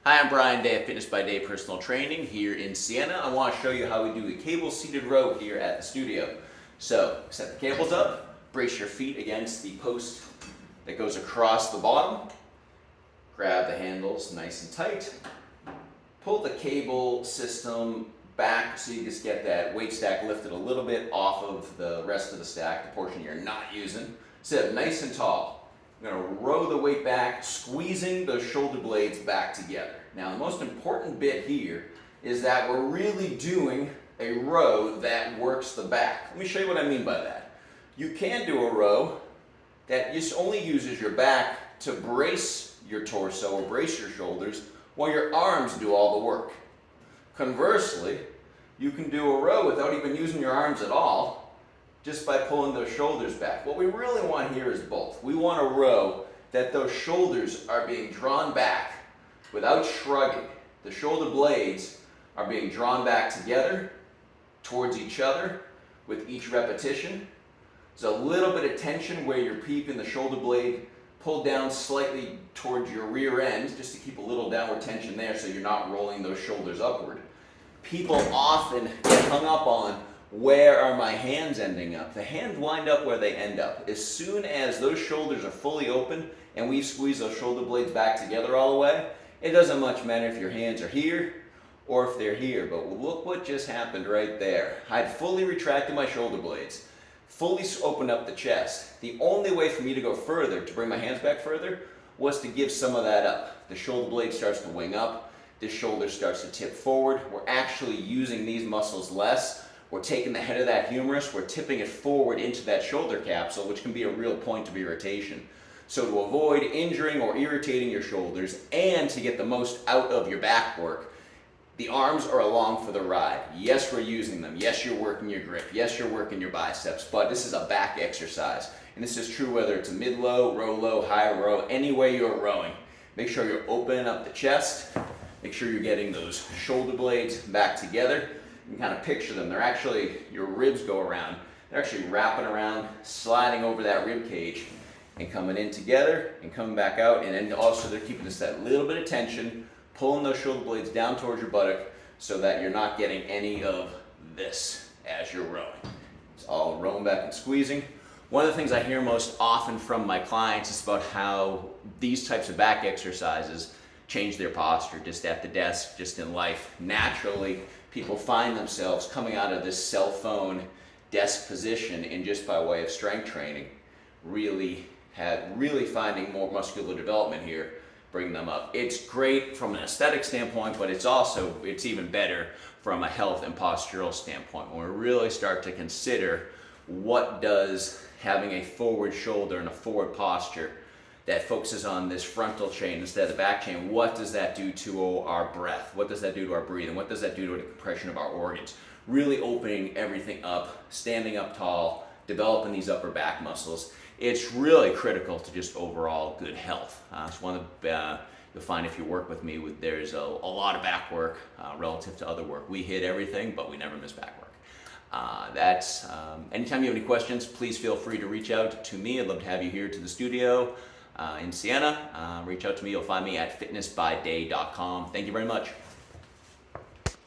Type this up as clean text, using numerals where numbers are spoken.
Hi, I'm Brian Day of Fitness by Day Personal Training here in Siena. I want to show you how we do a cable-seated row here at the studio. So, set the cables up, brace your feet against the post that goes across the bottom, grab the handles nice and tight, pull the cable system back so you just get that weight stack lifted a little bit off of the rest of the stack, the portion you're not using. Sit up nice and tall. I'm going to row the weight back, squeezing those shoulder blades back together. Now, the most important bit here is that we're really doing a row that works the back. Let me show you what I mean by that. You can do a row that just only uses your back to brace your torso or brace your shoulders while your arms do all the work. Conversely, you can do a row without even using your arms at all, just by pulling those shoulders back. What we really want here is both. We want a row that those shoulders are being drawn back without shrugging. The shoulder blades are being drawn back together towards each other with each repetition. There's a little bit of tension where you're keeping the shoulder blade pulled down slightly towards your rear end, just to keep a little downward tension there so you're not rolling those shoulders upward. People often get hung up on, where are my hands ending up? The hands wind up where they end up. As soon as those shoulders are fully open and we squeeze those shoulder blades back together all the way, it doesn't much matter if your hands are here or if they're here, but look what just happened right there. I'd fully retracted my shoulder blades, fully opened up the chest. The only way for me to go further, to bring my hands back further, was to give some of that up. The shoulder blade starts to wing up, the shoulder starts to tip forward. We're actually using these muscles less. We're taking the head of that humerus, we're tipping it forward into that shoulder capsule, which can be a real point of irritation. So to avoid injuring or irritating your shoulders and to get the most out of your back work, the arms are along for the ride. Yes, we're using them. Yes, you're working your grip. Yes, you're working your biceps, but this is a back exercise. And this is true whether it's a mid-low, row-low, high row, any way you're rowing. Make sure you're opening up the chest. Make sure you're getting those shoulder blades back together. You can kind of picture them. They're actually, your ribs go around. They're actually wrapping around, sliding over that rib cage and coming in together and coming back out. And then also they're keeping just that little bit of tension, pulling those shoulder blades down towards your buttock so that you're not getting any of this as you're rowing. It's all rowing back and squeezing. One of the things I hear most often from my clients is about how these types of back exercises change their posture just at the desk, just in life. Naturally, people find themselves coming out of this cell phone desk position and just by way of strength training, really finding more muscular development here, bringing them up. It's great from an aesthetic standpoint, but it's even better from a health and postural standpoint. When we really start to consider what does having a forward shoulder and a forward posture that focuses on this frontal chain instead of the back chain, what does that do to our breath? What does that do to our breathing? What does that do to the compression of our organs? Really opening everything up, standing up tall, developing these upper back muscles. It's really critical to just overall good health. It's one of you'll find if you work with me, there's a lot of back work relative to other work. We hit everything, but we never miss back work. Anytime you have any questions, please feel free to reach out to me. I'd love to have you here to the studio in Siena. Reach out to me. You'll find me at fitnessbyday.com. Thank you very much.